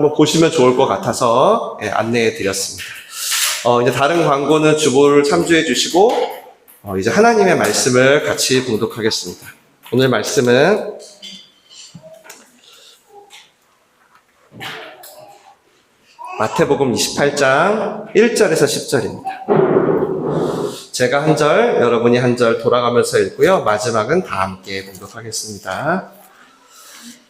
한번 보시면 좋을 것 같아서 안내해 드렸습니다. 이제 다른 광고는 주보를 참조해 주시고 이제 하나님의 말씀을 같이 봉독하겠습니다. 오늘 말씀은 마태복음 28장 1절에서 10절입니다. 제가 한 절, 여러분이 한 절 돌아가면서 읽고요. 마지막은 다 함께 봉독하겠습니다.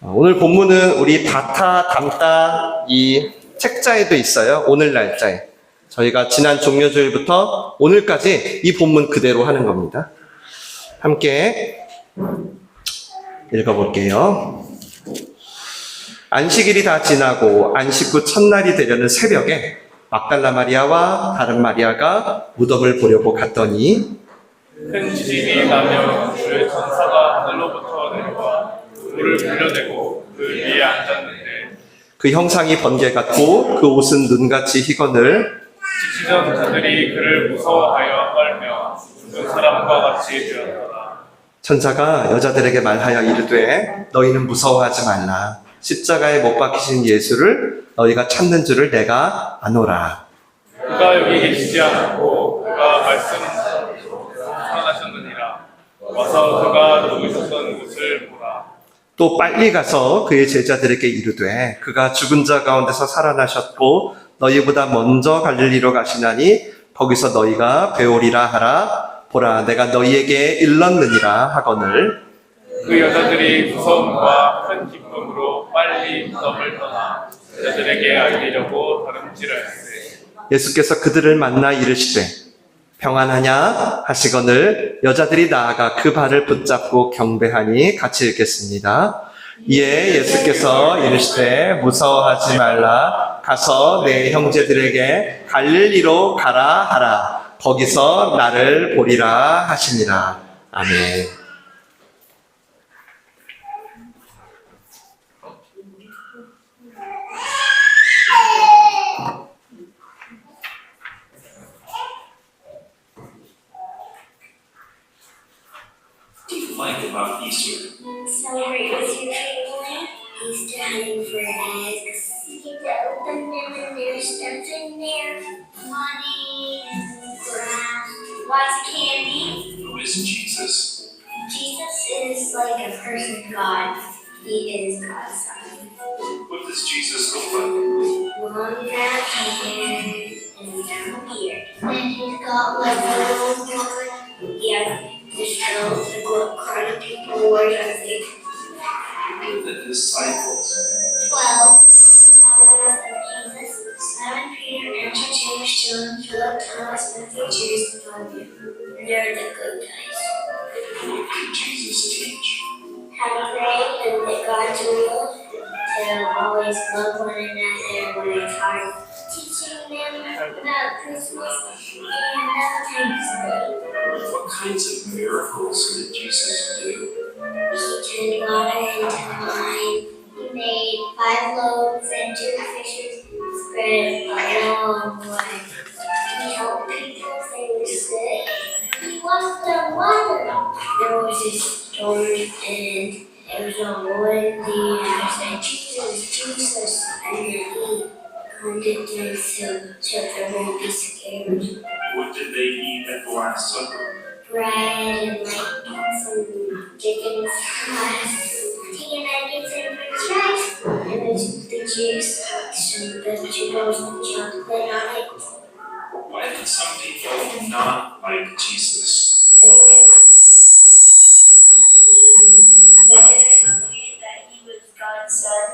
오늘 본문은 우리 다타, 담다 이 책자에도 있어요. 오늘 날짜에. 저희가 지난 종료주일부터 오늘까지 이 본문 그대로 하는 겁니다. 함께 읽어볼게요. 안식일이 다 지나고 안식 후 첫날이 되려는 새벽에 막달라 마리아와 다른 마리아가 무덤을 보려고 갔더니 큰 지진이 나며 주의 천사가 하늘로부터 내려와 불을 불려내고 그 위에 앉았는데 그 형상이 번개 같고 그 옷은 눈같이 희거늘 지치던 자들이 그를 무서워하여 떨며 죽은 사람과 같이 되었더라. 천사가 여자들에게 말하여 이르되 너희는 무서워하지 말라. 십자가에 못 박히신 예수를 너희가 찾는 줄을 내가 아노라. 그가 여기 계시지 않고 그가 살아나셨느니라. 와서 그가 누우셨던 곳을 보라. 또 빨리 가서 그의 제자들에게 이르되 그가 죽은 자 가운데서 살아나셨고 너희보다 먼저 갈릴리로 가시나니 거기서 너희가 배우리라 하라. 보라 내가 너희에게 일렀느니라 하거늘 그 여자들이 무서움과 큰 기쁨으로 빨리 무덤을 떠나 제자들에게 알리려고 다름질하였으되 예수께서 그들을 만나 이르시되 평안하냐 하시거늘 여자들이 나아가 그 발을 붙잡고 경배하니 같이 읽겠습니다. 이에 예수께서 이르시되 무서워하지 말라. 가서 내 형제들에게 갈릴리로 가라 하라. 거기서 나를 보리라 하시니라. 아멘. Like about Easter. Celebrate with your family. Easter hunting for eggs. You get to open them and there's stuff in there. Money and grass. Lots of candy. Who is Jesus? Jesus is like a person God. He is God's son. What does Jesus look like? Long brown hair and a brown beard. And he's got like a little horn. Yeah. This tells what kind of people were they? The disciples. 12. Followers of Jesus, Simon Peter, Andrew, James, John, Philip, Thomas, Matthew, James, and Bartholomew. They're the good guys. What did Jesus teach? How to pray and that God's real, to always love one another when it's hard. Teaching them about Christmas and Valentine's Day. What kinds of miracles did Jesus do? He turned water into wine. He made 5 loaves and 2 fishes, spread it a long way. He helped people if they were sick. He walked on water. There was a storm and it was a windy and I said, Jesus, and then he calmed it down so they won't be scared. What did they eat at the Last Supper? Bread and like some chicken fries, chicken nuggets and french fries, and there's the juice, some vegetables and chocolate on it. Why did some people not like Jesus? They didn't believe that he was God's son.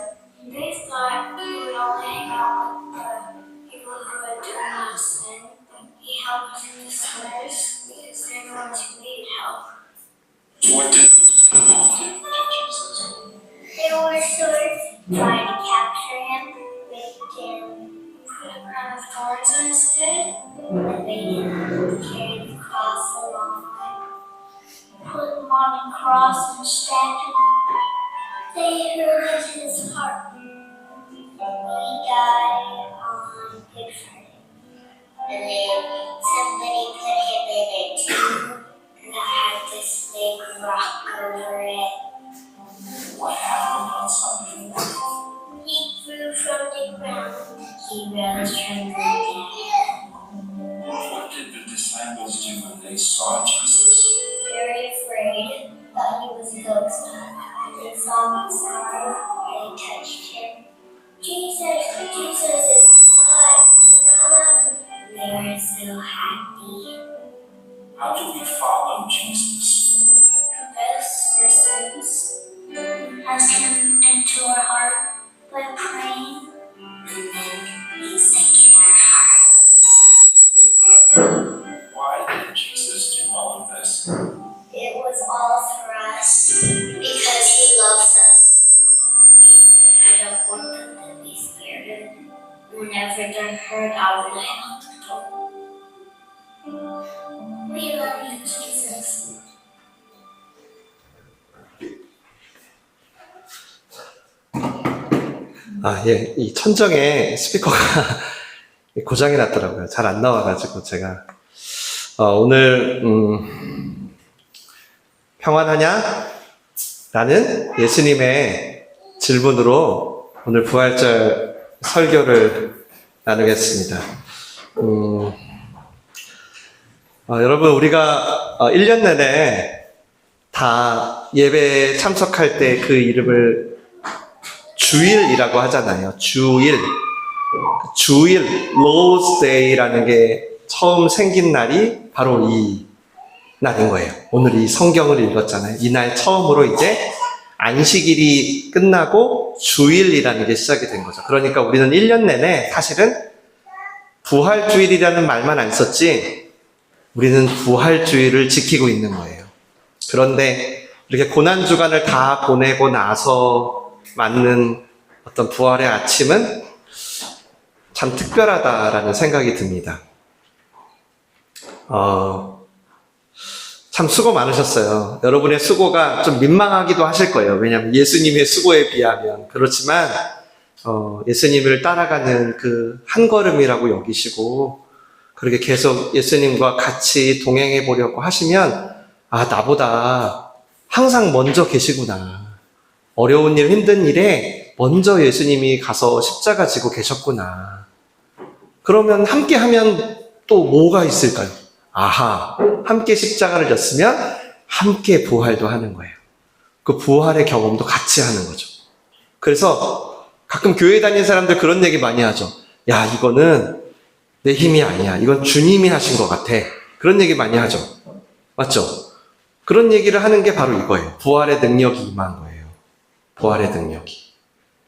They thought he would only hang out with people who had done no sin. He helped the sinners because they're the ones who need help. What did those people do to Jesus? They were swords trying to capture him, make him put a crown of thorns on his head, and made him carry the cross a long way. Put him on a cross and stabbed him. They hurt his heart. He died on Good Friday. And then somebody put him in a tomb that had this big rock over it. What happened on Sunday morning? He grew from the ground, he rose from the dead. What did the disciples do when they saw Jesus? Very afraid that he was a ghost, they saw him smile, they touched him. Jesus, Jesus is alive! They were so happy. How do we follow Jesus? Confess your sins. Ask him into our heart by praying, and then music in our heart. Why did Jesus do all of this? It was all for us because he loves us. He said, I don't want them to be scared. Whenever they're hurt, I will help them. We love you, Jesus. 예, 이 천정에 스피커가 고장이 났더라고요. 잘 안 나와가지고 제가 오늘 평안하냐? 라는 예수님의 질문으로 오늘 부활절 설교를 나누겠습니다. 여러분 우리가 1년 내내 다 예배에 참석할 때 그 이름을 주일이라고 하잖아요. 주일, Lord's Day라는 게 처음 생긴 날이 바로 이 날인 거예요. 오늘 이 성경을 읽었잖아요. 이날 처음으로 이제 안식일이 끝나고 주일이라는 게 시작이 된 거죠. 그러니까 우리는 1년 내내 사실은 부활주일이라는 말만 안 썼지 우리는 부활주일을 지키고 있는 거예요. 그런데 이렇게 고난주간을 다 보내고 나서 맞는 어떤 부활의 아침은 참 특별하다라는 생각이 듭니다. 참 수고 많으셨어요. 여러분의 수고가 좀 민망하기도 하실 거예요. 왜냐하면 예수님의 수고에 비하면. 그렇지만 예수님을 따라가는 그 한 걸음이라고 여기시고 그렇게 계속 예수님과 같이 동행해 보려고 하시면 나보다 항상 먼저 계시구나. 어려운 일, 힘든 일에 먼저 예수님이 가서 십자가 지고 계셨구나. 그러면 함께 하면 또 뭐가 있을까요? 함께 십자가를 졌으면 함께 부활도 하는 거예요. 그 부활의 경험도 같이 하는 거죠. 그래서 가끔 교회 다니는 사람들 그런 얘기 많이 하죠. 야, 이거는 내 힘이 아니야. 이건 주님이 하신 것 같아. 그런 얘기 많이 하죠. 맞죠? 그런 얘기를 하는 게 바로 이거예요. 부활의 능력이 임한 거예요. 부활의 능력이.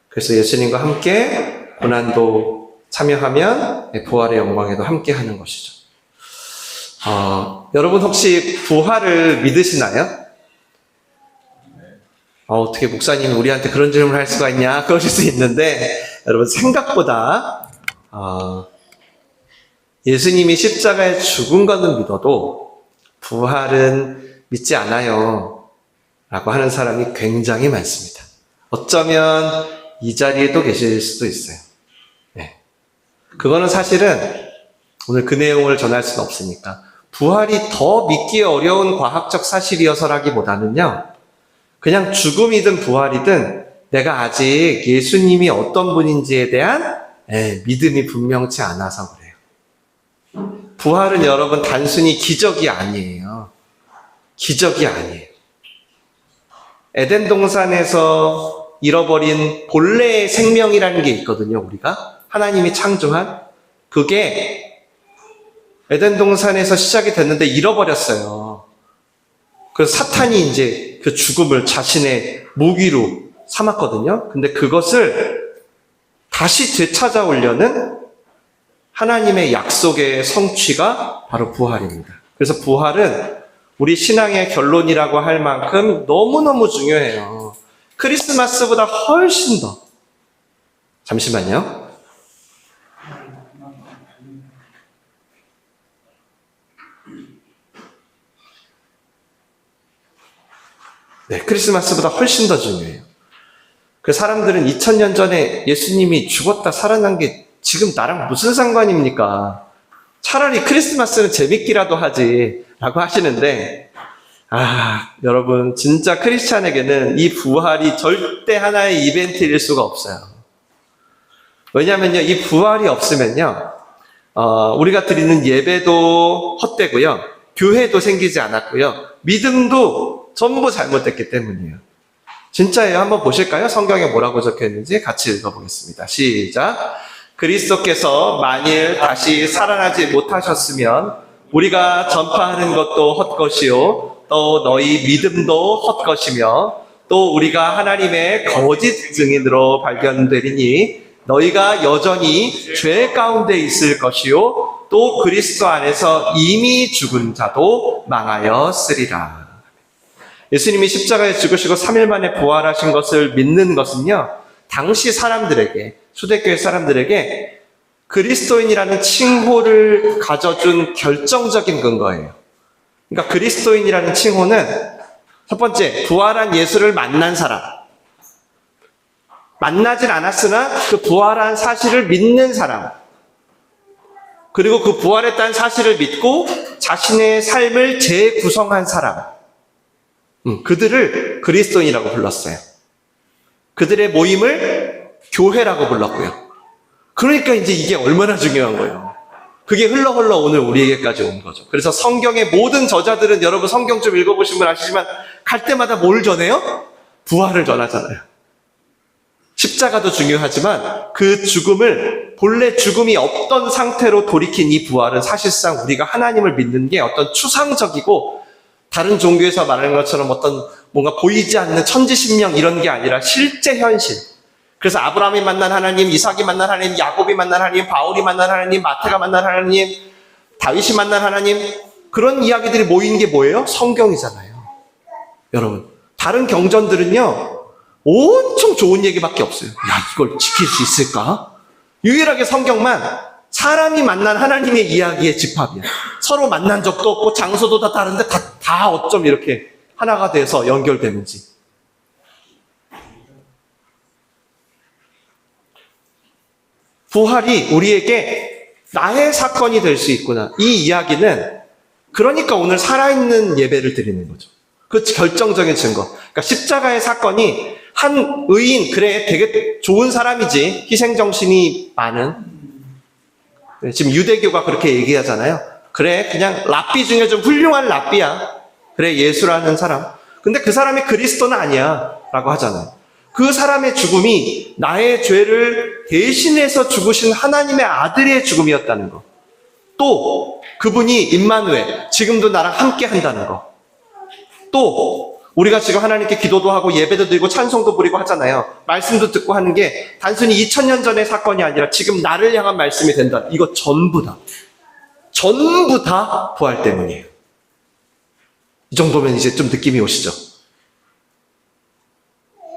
그래서 예수님과 함께 고난도 참여하면 부활의 영광에도 함께 하는 것이죠. 여러분 혹시 부활을 믿으시나요? 어떻게 목사님이 우리한테 그런 질문을 할 수가 있냐 그러실 수 있는데 여러분 생각보다 예수님이 십자가에 죽은 것은 믿어도 부활은 믿지 않아요 라고 하는 사람이 굉장히 많습니다. 어쩌면 이 자리에도 계실 수도 있어요. 네. 그거는 사실은 오늘 그 내용을 전할 수는 없으니까 부활이 더 믿기 어려운 과학적 사실이어서라기보다는요 그냥 죽음이든 부활이든 내가 아직 예수님이 어떤 분인지에 대한 믿음이 분명치 않아서 그래요. 부활은 여러분 단순히 기적이 아니에요. 기적이 아니에요. 에덴 동산에서 잃어버린 본래의 생명이라는 게 있거든요. 우리가 하나님이 창조한 그게 에덴 동산에서 시작이 됐는데 잃어버렸어요. 그래서 사탄이 이제 그 죽음을 자신의 무기로 삼았거든요. 근데 그것을 다시 되찾아오려는 하나님의 약속의 성취가 바로 부활입니다. 그래서 부활은 우리 신앙의 결론이라고 할 만큼 너무너무 중요해요. 크리스마스보다 훨씬 더. 잠시만요. 네, 크리스마스보다 훨씬 더 중요해요. 그 사람들은 2000년 전에 예수님이 죽었다 살아난 게 지금 나랑 무슨 상관입니까? 차라리 크리스마스는 재밌기라도 하지 라고 하시는데 여러분 진짜 크리스찬에게는 이 부활이 절대 하나의 이벤트일 수가 없어요. 왜냐면요, 이 부활이 없으면요, 우리가 드리는 예배도 헛되고요, 교회도 생기지 않았고요, 믿음도 전부 잘못됐기 때문이에요. 진짜예요. 한번 보실까요? 성경에 뭐라고 적혀 있는지 같이 읽어보겠습니다. 시작. 그리스도께서 만일 다시 살아나지 못하셨으면 우리가 전파하는 것도 헛것이요, 또 너희 믿음도 헛것이며, 또 우리가 하나님의 거짓 증인으로 발견되리니 너희가 여전히 죄 가운데 있을 것이요, 또 그리스도 안에서 이미 죽은 자도 망하였으리라. 예수님이 십자가에 죽으시고 3일 만에 부활하신 것을 믿는 것은요, 당시 사람들에게, 초대교회 사람들에게 그리스도인이라는 칭호를 가져준 결정적인 근거예요. 그러니까 그리스도인이라는 칭호는 첫 번째, 부활한 예수를 만난 사람, 만나진 않았으나 그 부활한 사실을 믿는 사람, 그리고 그 부활했다는 사실을 믿고 자신의 삶을 재구성한 사람, 그들을 그리스도인이라고 불렀어요. 그들의 모임을 교회라고 불렀고요. 그러니까 이제 이게 얼마나 중요한 거예요. 그게 흘러 오늘 우리에게까지 온 거죠. 그래서 성경의 모든 저자들은, 여러분 성경 좀 읽어보신 분 아시지만, 갈 때마다 뭘 전해요? 부활을 전하잖아요. 십자가도 중요하지만 그 죽음을, 본래 죽음이 없던 상태로 돌이킨 이 부활은 사실상 우리가 하나님을 믿는 게 어떤 추상적이고 다른 종교에서 말하는 것처럼 어떤 뭔가 보이지 않는 천지신명 이런 게 아니라 실제 현실. 그래서 아브라함이 만난 하나님, 이삭이 만난 하나님, 야곱이 만난 하나님, 바울이 만난 하나님, 마태가 만난 하나님, 다윗이 만난 하나님, 그런 이야기들이 모인 게 뭐예요? 성경이잖아요. 여러분, 다른 경전들은요, 엄청 좋은 얘기밖에 없어요. 야, 이걸 지킬 수 있을까? 유일하게 성경만 사람이 만난 하나님의 이야기의 집합이야. 서로 만난 적도 없고 장소도 다 다른데 다 어쩜 이렇게 하나가 돼서 연결되는지. 부활이 우리에게 나의 사건이 될 수 있구나. 이 이야기는 그러니까 오늘 살아있는 예배를 드리는 거죠. 그 결정적인 증거. 그러니까 십자가의 사건이 한 의인, 그래 되게 좋은 사람이지, 희생정신이 많은, 지금 유대교가 그렇게 얘기하잖아요. 그래 그냥 랍비 중에 좀 훌륭한 랍비야. 그래 예수라는 사람. 근데 그 사람이 그리스도는 아니야 라고 하잖아요. 그 사람의 죽음이 나의 죄를 대신해서 죽으신 하나님의 아들의 죽음이었다는 거. 또 그분이 임마누엘, 지금도 나랑 함께 한다는 거. 또 우리가 지금 하나님께 기도도 하고 예배도 드리고 찬송도 부리고 하잖아요. 말씀도 듣고 하는 게 단순히 2000년 전의 사건이 아니라 지금 나를 향한 말씀이 된다. 이거 전부 다 부활 때문이에요. 이 정도면 이제 좀 느낌이 오시죠?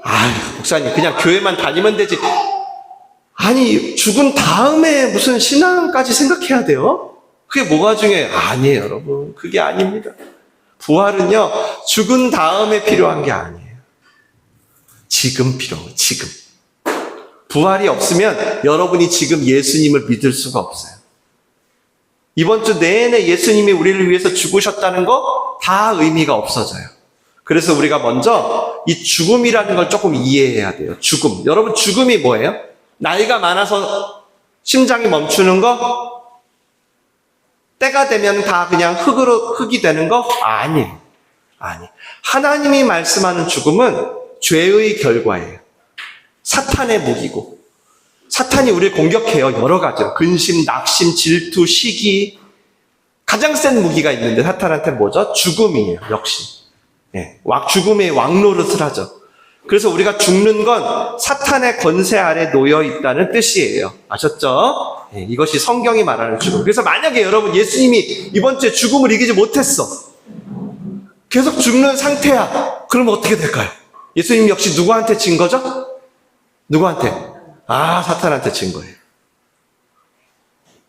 아유, 목사님 그냥 교회만 다니면 되지. 아니, 죽은 다음에 무슨 신앙까지 생각해야 돼요? 그게 뭐가 중요해요? 아니에요, 여러분. 그게 아닙니다. 부활은요, 죽은 다음에 필요한 게 아니에요. 지금 필요한 거예요, 지금. 부활이 없으면 여러분이 지금 예수님을 믿을 수가 없어요. 이번 주 내내 예수님이 우리를 위해서 죽으셨다는 거 다 의미가 없어져요. 그래서 우리가 먼저 이 죽음이라는 걸 조금 이해해야 돼요. 죽음. 여러분, 죽음이 뭐예요? 나이가 많아서 심장이 멈추는 거? 때가 되면 다 그냥 흙이 되는 거? 아니에요. 하나님이 말씀하는 죽음은 죄의 결과예요. 사탄의 무기고, 사탄이 우리를 공격해요. 여러 가지로. 근심, 낙심, 질투, 시기. 가장 센 무기가 있는데 사탄한테 뭐죠? 죽음이에요. 역시. 죽음의 왕노릇을 하죠. 그래서 우리가 죽는 건 사탄의 권세 아래 놓여 있다는 뜻이에요. 아셨죠? 이것이 성경이 말하는 죽음. 그래서 만약에 여러분 예수님이 이번 주에 죽음을 이기지 못했어. 계속 죽는 상태야. 그러면 어떻게 될까요? 예수님 역시 누구한테 진 거죠? 누구한테? 사탄한테 진 거예요.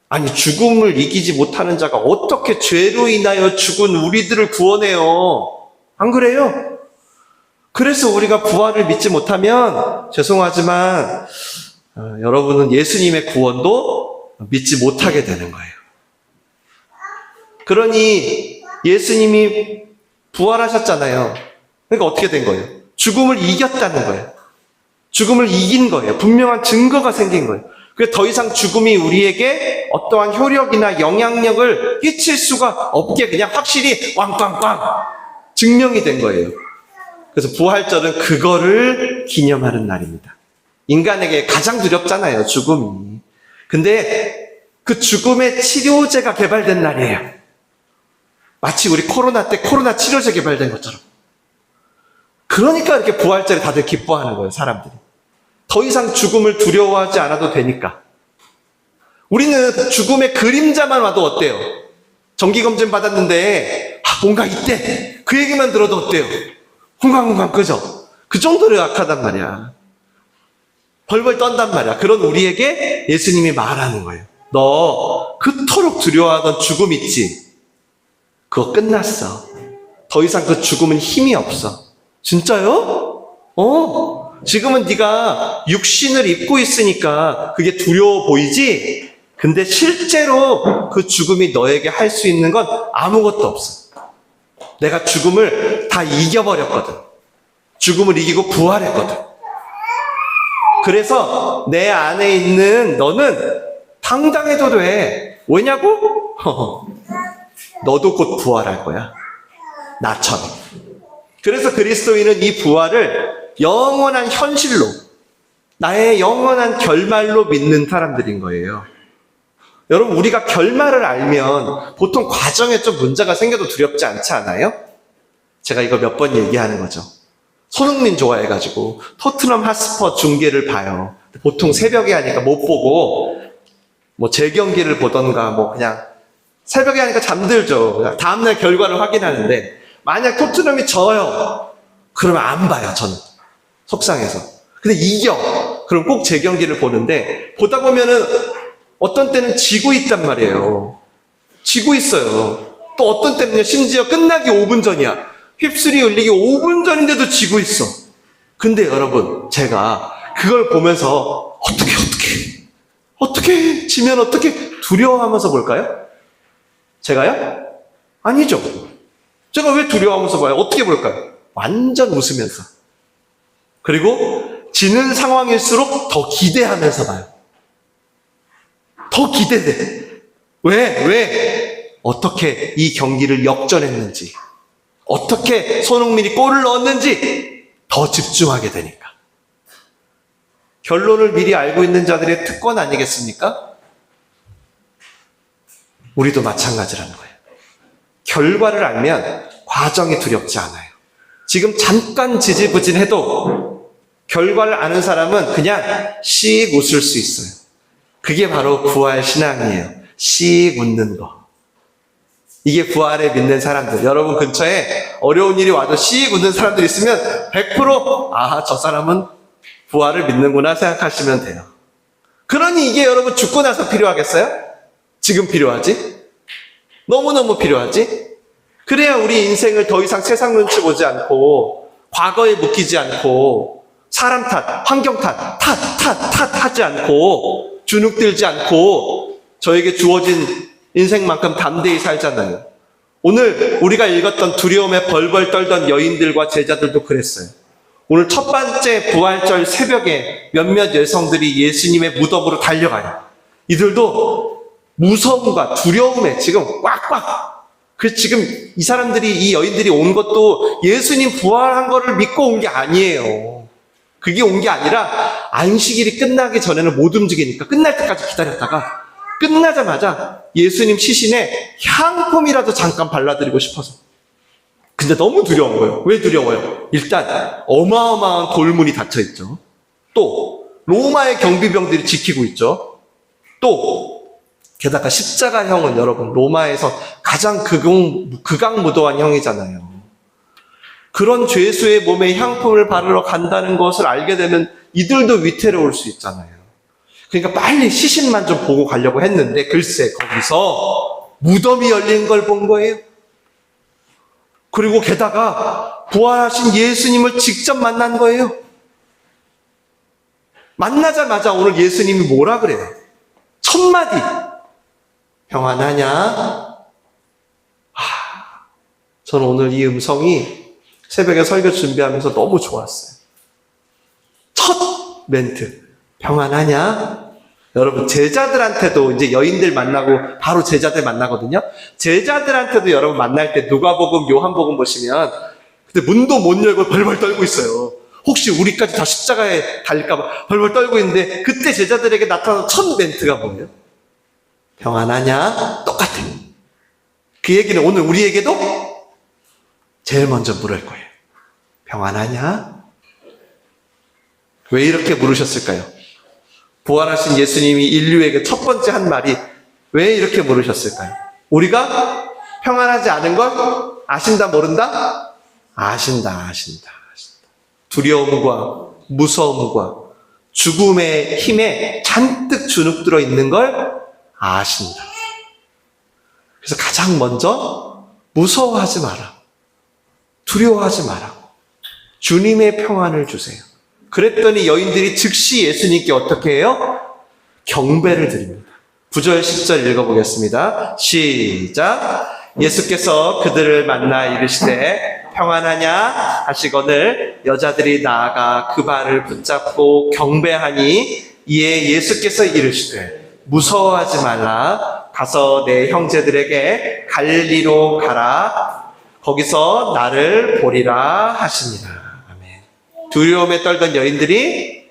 아니, 죽음을 이기지 못하는 자가 어떻게 죄로 인하여 죽은 우리들을 구원해요? 안 그래요? 그래서 우리가 부활을 믿지 못하면 죄송하지만 여러분은 예수님의 구원도 믿지 못하게 되는 거예요. 그러니 예수님이 부활하셨잖아요. 그러니까 어떻게 된 거예요? 죽음을 이겼다는 거예요. 죽음을 이긴 거예요. 분명한 증거가 생긴 거예요. 그래서 더 이상 죽음이 우리에게 어떠한 효력이나 영향력을 끼칠 수가 없게 그냥 확실히 꽝꽝꽝 증명이 된 거예요. 그래서 부활절은 그거를 기념하는 날입니다. 인간에게 가장 두렵잖아요, 죽음이. 근데 그 죽음의 치료제가 개발된 날이에요. 마치 우리 코로나 때 코로나 치료제 개발된 것처럼. 그러니까 이렇게 부활절에 다들 기뻐하는 거예요, 사람들이. 더 이상 죽음을 두려워하지 않아도 되니까. 우리는 죽음의 그림자만 와도 어때요? 정기검진 받았는데 뭔가 있대. 그 얘기만 들어도 어때요? hun강훈강 끄죠? 그 정도로 약하단 말이야. 벌벌 떤단 말이야. 그런 우리에게 예수님이 말하는 거예요. 너 그토록 두려워하던 죽음 있지? 그거 끝났어. 더 이상 그 죽음은 힘이 없어. 진짜요? 지금은 네가 육신을 입고 있으니까 그게 두려워 보이지? 근데 실제로 그 죽음이 너에게 할 수 있는 건 아무것도 없어. 내가 죽음을 다 이겨버렸거든. 죽음을 이기고 부활했거든. 그래서 내 안에 있는 너는 당당해도 돼. 왜냐고? 너도 곧 부활할 거야. 나처럼. 그래서 그리스도인은 이 부활을 영원한 현실로, 나의 영원한 결말로 믿는 사람들인 거예요. 여러분, 우리가 결말을 알면 보통 과정에 좀 문제가 생겨도 두렵지 않지 않아요? 제가 이거 몇 번 얘기하는 거죠. 손흥민 좋아해가지고 토트넘 핫스퍼 중계를 봐요. 보통 새벽에 하니까 못 보고 뭐 재경기를 보던가 뭐 그냥 새벽에 하니까 잠들죠. 다음날 결과를 확인하는데 만약 토트넘이 져요. 그러면 안 봐요, 저는. 속상해서. 근데 이겨. 그럼 꼭 재경기를 보는데 보다 보면은 어떤 때는 지고 있단 말이에요. 지고 있어요. 또 어떤 때는요, 심지어 끝나기 5분 전이야. 휩쓸이 울리기 5분 전인데도 지고 있어. 근데 여러분, 제가 그걸 보면서 어떻게 지면 어떻게 두려워하면서 볼까요? 제가요? 아니죠. 제가 왜 두려워하면서 봐요? 어떻게 볼까요? 완전 웃으면서. 그리고 지는 상황일수록 더 기대하면서 봐요. 더 기대돼. 왜? 어떻게 이 경기를 역전했는지, 어떻게 손흥민이 골을 넣었는지 더 집중하게 되니까. 결론을 미리 알고 있는 자들의 특권 아니겠습니까? 우리도 마찬가지라는 거예요. 결과를 알면 과정이 두렵지 않아요. 지금 잠깐 지지부진해도 결과를 아는 사람은 그냥 씩 웃을 수 있어요. 그게 바로 부활 신앙이에요. 씩 웃는 거. 이게 부활에 믿는 사람들. 여러분 근처에 어려운 일이 와도 씩 웃는 사람들 있으면 100% 저 사람은 부활을 믿는구나 생각하시면 돼요. 그러니 이게 여러분 죽고 나서 필요하겠어요? 지금 필요하지? 너무너무 필요하지? 그래야 우리 인생을 더 이상 세상 눈치 보지 않고 과거에 묶이지 않고 사람 탓, 환경 탓 하지 않고 주눅들지 않고 저에게 주어진 인생만큼 담대히 살잖아요. 오늘 우리가 읽었던 두려움에 벌벌 떨던 여인들과 제자들도 그랬어요. 오늘 첫 번째 부활절 새벽에 몇몇 여성들이 예수님의 무덤으로 달려가요. 이들도 무서움과 두려움에 지금 꽉꽉. 지금 이 사람들이, 이 여인들이 온 것도 예수님 부활한 거를 믿고 온 게 아니에요. 그게 온 게 아니라 안식일이 끝나기 전에는 못 움직이니까 끝날 때까지 기다렸다가 끝나자마자 예수님 시신에 향품이라도 잠깐 발라드리고 싶어서. 근데 너무 두려운 거예요. 왜 두려워요? 일단 어마어마한 돌문이 닫혀있죠. 또 로마의 경비병들이 지키고 있죠. 또 게다가 십자가형은 여러분 로마에서 가장 극악무도한 형이잖아요. 그런 죄수의 몸에 향품을 바르러 간다는 것을 알게 되면 이들도 위태로울 수 있잖아요. 그러니까 빨리 시신만 좀 보고 가려고 했는데 글쎄 거기서 무덤이 열린 걸 본 거예요. 그리고 게다가 부활하신 예수님을 직접 만난 거예요. 만나자마자 오늘 예수님이 뭐라 그래요? 첫 마디. 평안하냐? 저는 오늘 이 음성이 새벽에 설교 준비하면서 너무 좋았어요. 첫 멘트. 평안하냐? 여러분, 제자들한테도 이제 여인들 만나고 바로 제자들 만나거든요. 제자들한테도 여러분 만날 때 누가복음, 요한복음 보시면 근데 문도 못 열고 벌벌 떨고 있어요. 혹시 우리까지 다 십자가에 달릴까봐 벌벌 떨고 있는데 그때 제자들에게 나타난 첫 멘트가 뭐예요? 평안하냐? 똑같아. 그 얘기는 오늘 우리에게도 제일 먼저 물을 거예요. 평안하냐? 왜 이렇게 물으셨을까요? 부활하신 예수님이 인류에게 첫 번째 한 말이 왜 이렇게 물으셨을까요? 우리가 평안하지 않은 걸 아신다, 모른다? 아신다. 두려움과 무서움과 죽음의 힘에 잔뜩 주눅들어 있는 걸 아신다. 그래서 가장 먼저 무서워하지 마라. 두려워하지 마라. 주님의 평안을 주세요. 그랬더니 여인들이 즉시 예수님께 어떻게 해요? 경배를 드립니다. 9절 10절 읽어보겠습니다. 시작. 예수께서 그들을 만나 이르시되 평안하냐 하시거늘 여자들이 나아가 그 발을 붙잡고 경배하니 이에 예수께서 이르시되 무서워하지 말라. 가서 내 형제들에게 갈릴리로 가라. 거기서 나를 보리라 하시니라. 아멘. 두려움에 떨던 여인들이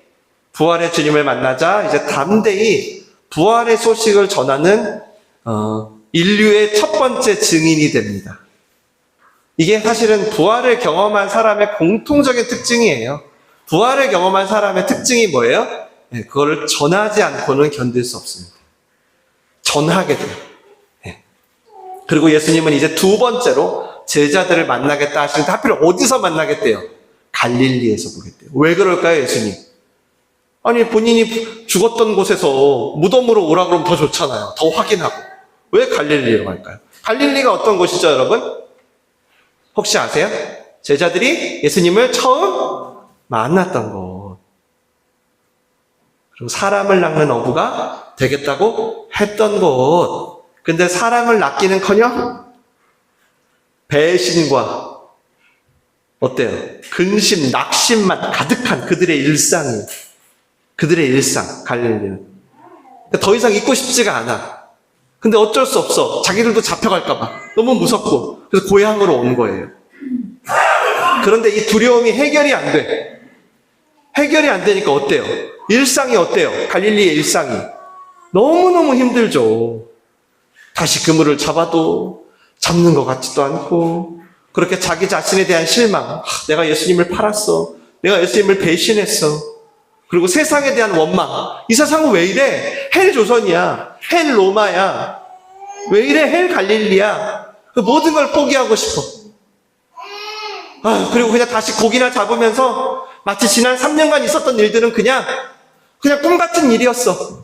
부활의 주님을 만나자 이제 담대히 부활의 소식을 전하는 인류의 첫 번째 증인이 됩니다. 이게 사실은 부활을 경험한 사람의 공통적인 특징이에요. 부활을 경험한 사람의 특징이 뭐예요? 네, 그거를 전하지 않고는 견딜 수 없습니다. 전하게 돼요. 네. 그리고 예수님은 이제 두 번째로 제자들을 만나겠다 하시는데 하필 어디서 만나겠대요? 갈릴리에서 보겠대요. 왜 그럴까요, 예수님? 아니, 본인이 죽었던 곳에서 무덤으로 오라 그러면 더 좋잖아요. 더 확인하고. 왜 갈릴리로 갈까요? 갈릴리가 어떤 곳이죠, 여러분? 혹시 아세요? 제자들이 예수님을 처음 만났던 곳. 그리고 사람을 낚는 어부가 되겠다고 했던 곳. 근데 사람을 낚기는커녕 배신과 어때요? 근심, 낙심만 가득한 그들의 일상이에요. 그들의 일상, 갈릴리는. 더 이상 있고 싶지가 않아. 근데 어쩔 수 없어. 자기들도 잡혀갈까봐. 너무 무섭고. 그래서 고향으로 온 거예요. 그런데 이 두려움이 해결이 안 돼. 해결이 안 되니까 어때요? 일상이 어때요? 갈릴리의 일상이. 너무너무 힘들죠. 다시 그물을 잡아도 잡는 것 같지도 않고, 그렇게 자기 자신에 대한 실망. 내가 예수님을 팔았어. 내가 예수님을 배신했어. 그리고 세상에 대한 원망. 이 세상은 왜 이래? 헬 조선이야. 헬 로마야. 왜 이래? 헬 갈릴리야. 그 모든 걸 포기하고 싶어. 그리고 그냥 다시 고기나 잡으면서 마치 지난 3년간 있었던 일들은 그냥 꿈 같은 일이었어.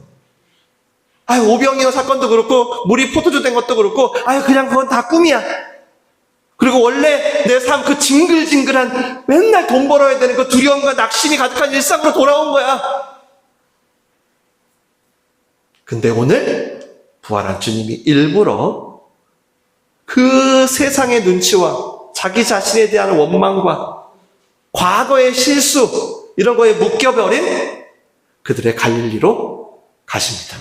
오병이어 사건도 그렇고, 물이 포도주 된 것도 그렇고, 그냥 그건 다 꿈이야. 그리고 원래 내 삶 그 징글징글한 맨날 돈 벌어야 되는 그 두려움과 낙심이 가득한 일상으로 돌아온 거야. 근데 오늘 부활한 주님이 일부러 그 세상의 눈치와 자기 자신에 대한 원망과 과거의 실수 이런 거에 묶여버린 그들의 갈릴리로 가십니다.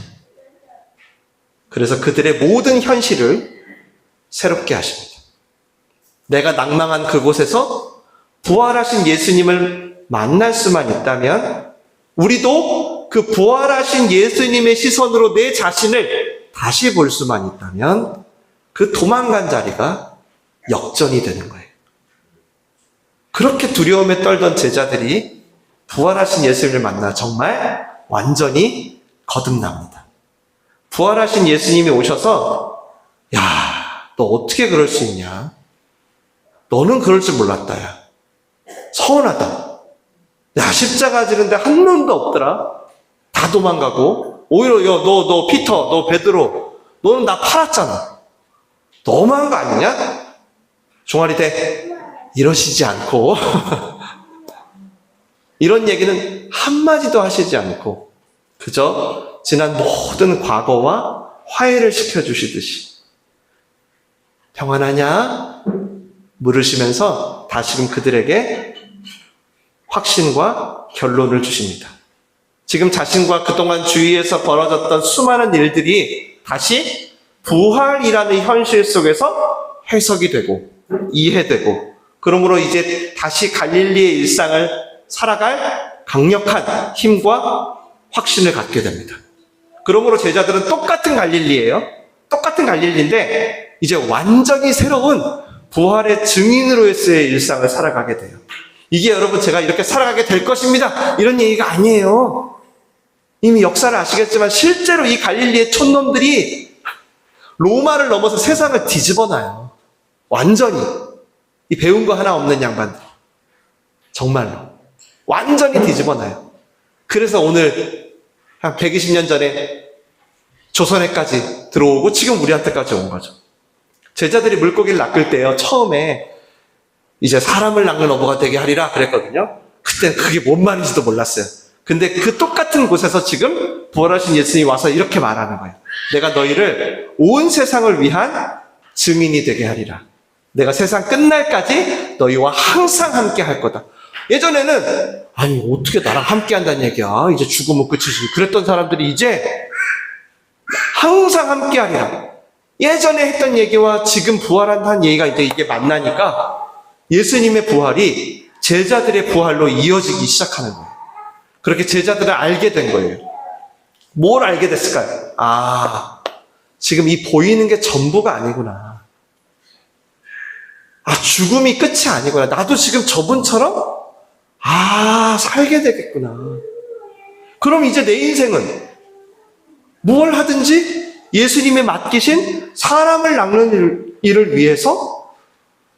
그래서 그들의 모든 현실을 새롭게 하십니다. 내가 낭망한 그곳에서 부활하신 예수님을 만날 수만 있다면 우리도 그 부활하신 예수님의 시선으로 내 자신을 다시 볼 수만 있다면 그 도망간 자리가 역전이 되는 거예요. 그렇게 두려움에 떨던 제자들이 부활하신 예수님을 만나 정말 완전히 거듭납니다. 부활하신 예수님이 오셔서 야, 너 어떻게 그럴 수 있냐? 너는 그럴 줄 몰랐다, 야. 서운하다. 야, 십자가 지는데 한 놈도 없더라. 다 도망가고. 오히려, 너 피터, 너 베드로, 너는 나 팔았잖아. 너무한 거 아니냐? 종아리 대 이러시지 않고 이런 얘기는 한마디도 하시지 않고 그저 지난 모든 과거와 화해를 시켜주시듯이 평안하냐? 물으시면서 다시금 그들에게 확신과 결론을 주십니다. 지금 자신과 그동안 주위에서 벌어졌던 수많은 일들이 다시 부활이라는 현실 속에서 해석이 되고 이해되고, 그러므로 이제 다시 갈릴리의 일상을 살아갈 강력한 힘과 확신을 갖게 됩니다. 그러므로 제자들은 똑같은 갈릴리예요. 똑같은 갈릴리인데 이제 완전히 새로운 부활의 증인으로서의 일상을 살아가게 돼요. 이게 여러분 제가 이렇게 살아가게 될 것입니다, 이런 얘기가 아니에요. 이미 역사를 아시겠지만 실제로 이 갈릴리의 촌놈들이 로마를 넘어서 세상을 뒤집어놔요. 완전히. 이 배운 거 하나 없는 양반들. 정말로. 완전히 뒤집어놔요. 그래서 오늘 한 120년 전에 조선에까지 들어오고 지금 우리한테까지 온 거죠. 제자들이 물고기를 낚을 때요, 처음에 이제 사람을 낚는 어부가 되게 하리라 그랬거든요. 그때는 그게 뭔 말인지도 몰랐어요. 근데 그 똑같은 곳에서 지금 부활하신 예수님이 와서 이렇게 말하는 거예요. 내가 너희를 온 세상을 위한 증인이 되게 하리라. 내가 세상 끝날까지 너희와 항상 함께 할 거다. 예전에는 아니 어떻게 나랑 함께 한다는 얘기야, 이제 죽으면 끝이지, 그랬던 사람들이 이제 항상 함께 하리라. 예전에 했던 얘기와 지금 부활한다는 얘기가 이제 이게 만나니까 예수님의 부활이 제자들의 부활로 이어지기 시작하는 거예요. 그렇게 제자들은 알게 된 거예요. 뭘 알게 됐을까요? 아, 지금 이 보이는 게 전부가 아니구나. 아, 죽음이 끝이 아니구나. 나도 지금 저분처럼 살게 되겠구나. 그럼 이제 내 인생은 뭘 하든지 예수님의 맡기신 사람을 낚는 일을 위해서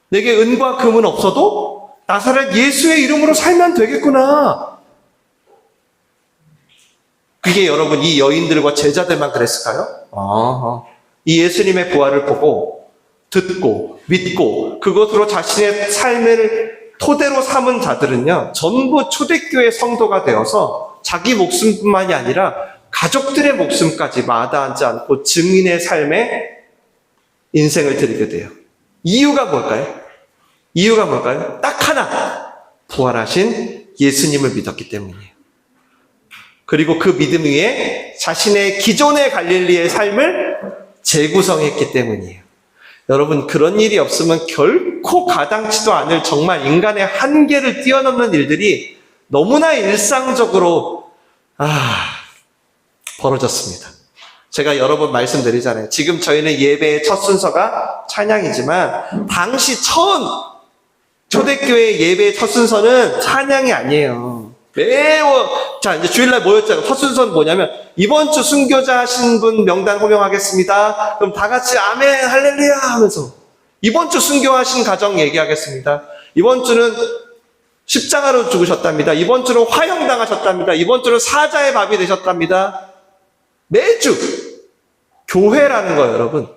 내게 은과 금은 없어도 나사렛 예수의 이름으로 살면 되겠구나. 그게 여러분 이 여인들과 제자들만 그랬을까요? 이 예수님의 부활을 보고 듣고 믿고 그것으로 자신의 삶을 토대로 삼은 자들은요, 전부 초대교회 성도가 되어서 자기 목숨뿐만이 아니라 가족들의 목숨까지 마다하지 않고 증인의 삶에 인생을 드리게 돼요. 이유가 뭘까요? 이유가 뭘까요? 딱 하나, 부활하신 예수님을 믿었기 때문이에요. 그리고 그 믿음 위에 자신의 기존의 갈릴리의 삶을 재구성했기 때문이에요. 여러분, 그런 일이 없으면 결코 가당치도 않을 정말 인간의 한계를 뛰어넘는 일들이 너무나 일상적으로 벌어졌습니다. 제가 여러 번 말씀드리잖아요. 지금 저희는 예배의 첫 순서가 찬양이지만 당시 처음 초대교회 예배의 첫 순서는 찬양이 아니에요. 자, 이제 주일날 모였잖아요. 첫 순서는 뭐냐면, 이번 주 순교자 하신 분 명단 호명하겠습니다. 그럼 다 같이 아멘, 할렐루야 하면서, 이번 주 순교하신 가정 얘기하겠습니다. 이번 주는 십자가로 죽으셨답니다. 이번 주는 화형당하셨답니다. 이번 주는 사자의 밥이 되셨답니다. 매주 교회라는 거예요, 여러분.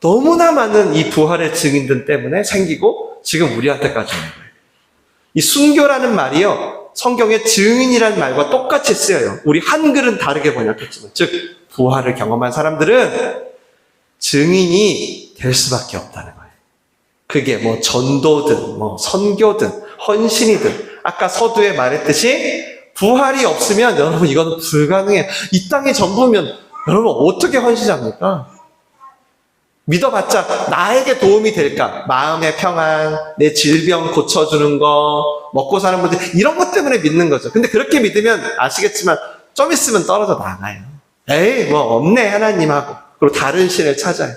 너무나 많은 이 부활의 증인들 때문에 생기고 지금 우리한테까지 오는 거예요. 이 순교라는 말이요, 성경의 증인이라는 말과 똑같이 쓰여요. 우리 한글은 다르게 번역했지만, 즉 부활을 경험한 사람들은 증인이 될 수밖에 없다는 거예요. 그게 뭐 전도든 뭐 선교든 헌신이든, 아까 서두에 말했듯이 부활이 없으면 여러분 이건 불가능해요. 이 땅이 전부면 여러분 어떻게 헌신합니까? 믿어봤자 나에게 도움이 될까? 마음의 평안, 내 질병 고쳐주는 거, 먹고 사는 분들, 이런 것 때문에 믿는 거죠. 근데 그렇게 믿으면 아시겠지만 좀 있으면 떨어져 나가요. 에이, 뭐 없네 하나님하고. 그리고 다른 신을 찾아요.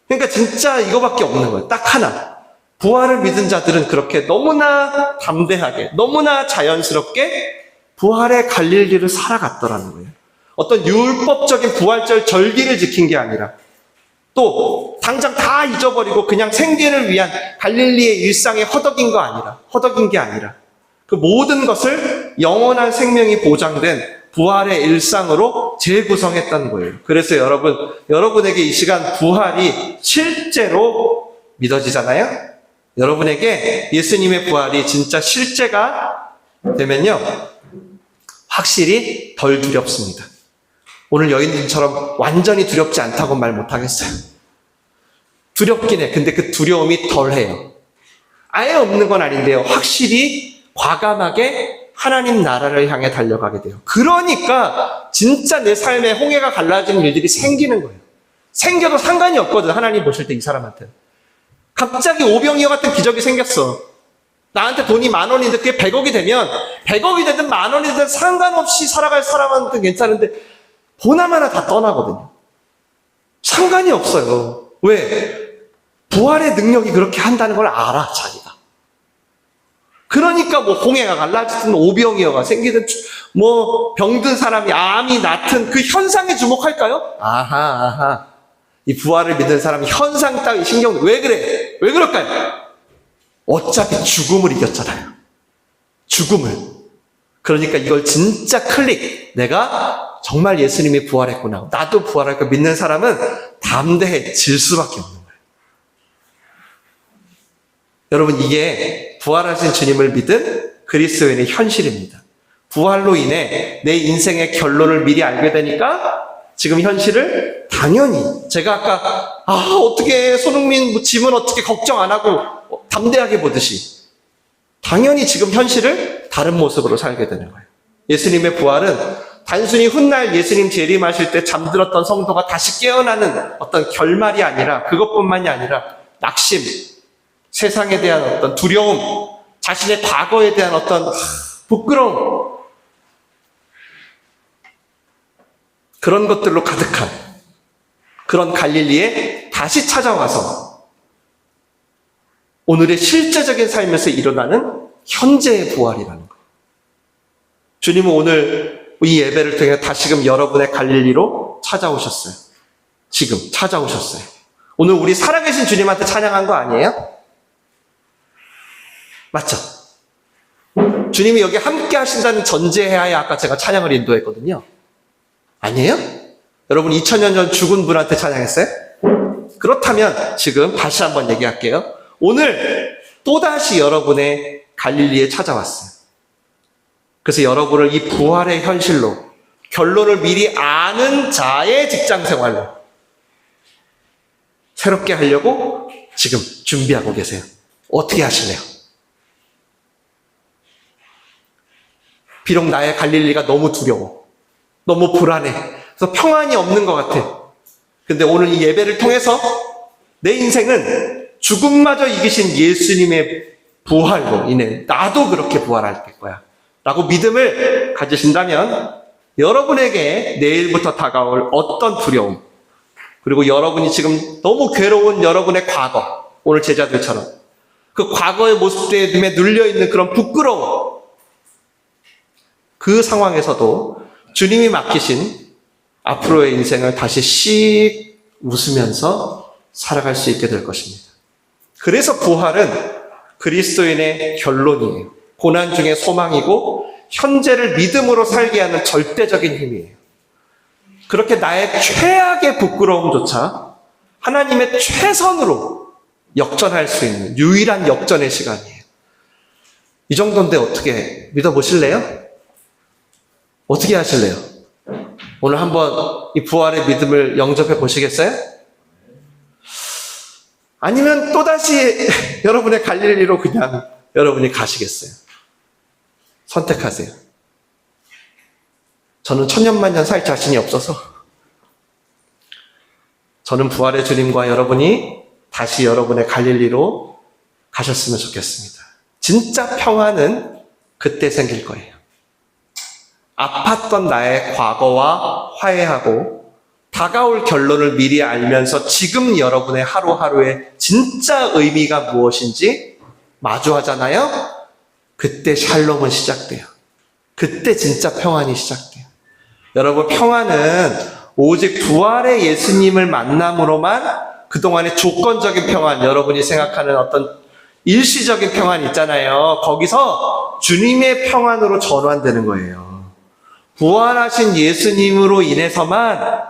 그러니까 진짜 이거밖에 없는 거예요. 딱 하나. 부활을 믿은 자들은 그렇게 너무나 담대하게, 너무나 자연스럽게 부활의 갈릴리를 살아갔더라는 거예요. 어떤 율법적인 부활절 절기를 지킨 게 아니라, 또 당장 다 잊어버리고 그냥 생계를 위한 갈릴리의 일상에 허덕인 게 아니라 그 모든 것을 영원한 생명이 보장된 부활의 일상으로 재구성했다는 거예요. 그래서 여러분에게 이 시간 부활이 실제로 믿어지잖아요? 여러분에게 예수님의 부활이 진짜 실제가 되면요, 확실히 덜 두렵습니다. 오늘 여인들처럼 완전히 두렵지 않다고 말 못하겠어요. 두렵긴 해. 근데 그 두려움이 덜해요. 아예 없는 건 아닌데요, 확실히 과감하게 하나님 나라를 향해 달려가게 돼요. 그러니까 진짜 내 삶에 홍해가 갈라지는 일들이 생기는 거예요. 생겨도 상관이 없거든, 하나님 보실 때 이 사람한테. 갑자기 오병이어 같은 기적이 생겼어. 나한테 돈이 10,000원인데 그게 100억이 되면 100억이 되든 10,000원이 되든 상관없이 살아갈 사람한테 괜찮은데 보나마나 다 떠나거든요. 상관이 없어요. 왜? 부활의 능력이 그렇게 한다는 걸 알아, 자기가. 그러니까 뭐 홍해가 갈라지든 오병이어가 생기든 뭐 병든 사람이 암이 낫든 그 현상에 주목할까요? 아하. 이 부활을 믿는 사람이 현상 따위 신경 왜 그래? 왜 그럴까요? 어차피 죽음을 이겼잖아요. 죽음을. 그러니까 이걸 진짜 클릭. 내가 정말 예수님이 부활했구나. 나도 부활할 거 믿는 사람은 담대해질 수밖에 없는 거예요. 여러분, 이게 부활하신 주님을 믿은 그리스도인의 현실입니다. 부활로 인해 내 인생의 결론을 미리 알게 되니까 지금 현실을 당연히 제가 아까 어떻게 손흥민 짐은 어떻게 걱정 안 하고 담대하게 보듯이 당연히 지금 현실을 다른 모습으로 살게 되는 거예요. 예수님의 부활은 단순히 훗날 예수님 재림하실 때 잠들었던 성도가 다시 깨어나는 어떤 결말이 아니라 그것뿐만이 아니라 낙심, 세상에 대한 어떤 두려움, 자신의 과거에 대한 어떤 부끄러움, 그런 것들로 가득한 그런 갈릴리에 다시 찾아와서 오늘의 실제적인 삶에서 일어나는 현재의 부활이라는 거예요. 주님은 오늘 이 예배를 통해 다시금 여러분의 갈릴리로 찾아오셨어요. 지금 찾아오셨어요. 오늘 우리 살아계신 주님한테 찬양한 거 아니에요? 맞죠? 주님이 여기 함께 하신다는 전제하에 아까 제가 찬양을 인도했거든요. 아니에요? 여러분 2000년 전 죽은 분한테 찬양했어요? 그렇다면 지금 다시 한번 얘기할게요. 오늘 또다시 여러분의 갈릴리에 찾아왔어요. 그래서 여러분을 이 부활의 현실로, 결론을 미리 아는 자의 직장 생활로 새롭게 하려고 지금 준비하고 계세요. 어떻게 하실래요? 비록 나의 갈릴리가 너무 두려워, 너무 불안해, 그래서 평안이 없는 것 같아. 근데 오늘 이 예배를 통해서 내 인생은 죽음마저 이기신 예수님의 부활로 인해 나도 그렇게 부활할 거야 라고 믿음을 가지신다면 여러분에게 내일부터 다가올 어떤 두려움, 그리고 여러분이 지금 너무 괴로운 여러분의 과거, 오늘 제자들처럼 그 과거의 모습들에 눌려있는 그런 부끄러움, 그 상황에서도 주님이 맡기신 앞으로의 인생을 다시 씩 웃으면서 살아갈 수 있게 될 것입니다. 그래서 부활은 그리스도인의 결론이에요. 고난 중에 소망이고 현재를 믿음으로 살게 하는 절대적인 힘이에요. 그렇게 나의 최악의 부끄러움조차 하나님의 최선으로 역전할 수 있는 유일한 역전의 시간이에요. 이 정도인데 어떻게 믿어보실래요? 어떻게 하실래요? 오늘 한번 이 부활의 믿음을 영접해 보시겠어요? 아니면 또다시 여러분의 갈릴리로 그냥 여러분이 가시겠어요? 선택하세요. 저는 천년만년 살 자신이 없어서 저는 부활의 주님과 여러분이 다시 여러분의 갈릴리로 가셨으면 좋겠습니다. 진짜 평안은 그때 생길 거예요. 아팠던 나의 과거와 화해하고 다가올 결론을 미리 알면서 지금 여러분의 하루하루의 진짜 의미가 무엇인지 마주하잖아요? 그때 샬롬은 시작돼요. 그때 진짜 평안이 시작돼요. 여러분, 평안은 오직 부활의 예수님을 만남으로만 그동안의 조건적인 평안, 여러분이 생각하는 어떤 일시적인 평안 있잖아요. 거기서 주님의 평안으로 전환되는 거예요. 부활하신 예수님으로 인해서만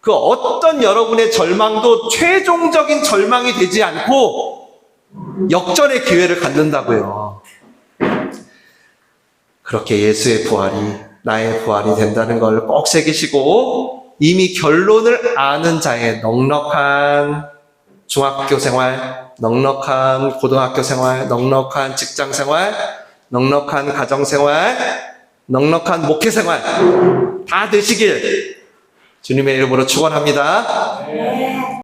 그 어떤 여러분의 절망도 최종적인 절망이 되지 않고 역전의 기회를 갖는다고요. 그렇게 예수의 부활이 나의 부활이 된다는 걸 꼭 새기시고 이미 결론을 아는 자의 넉넉한 중학교 생활, 넉넉한 고등학교 생활, 넉넉한 직장 생활, 넉넉한 가정생활, 넉넉한 목회생활 다 되시길 주님의 이름으로 축원합니다.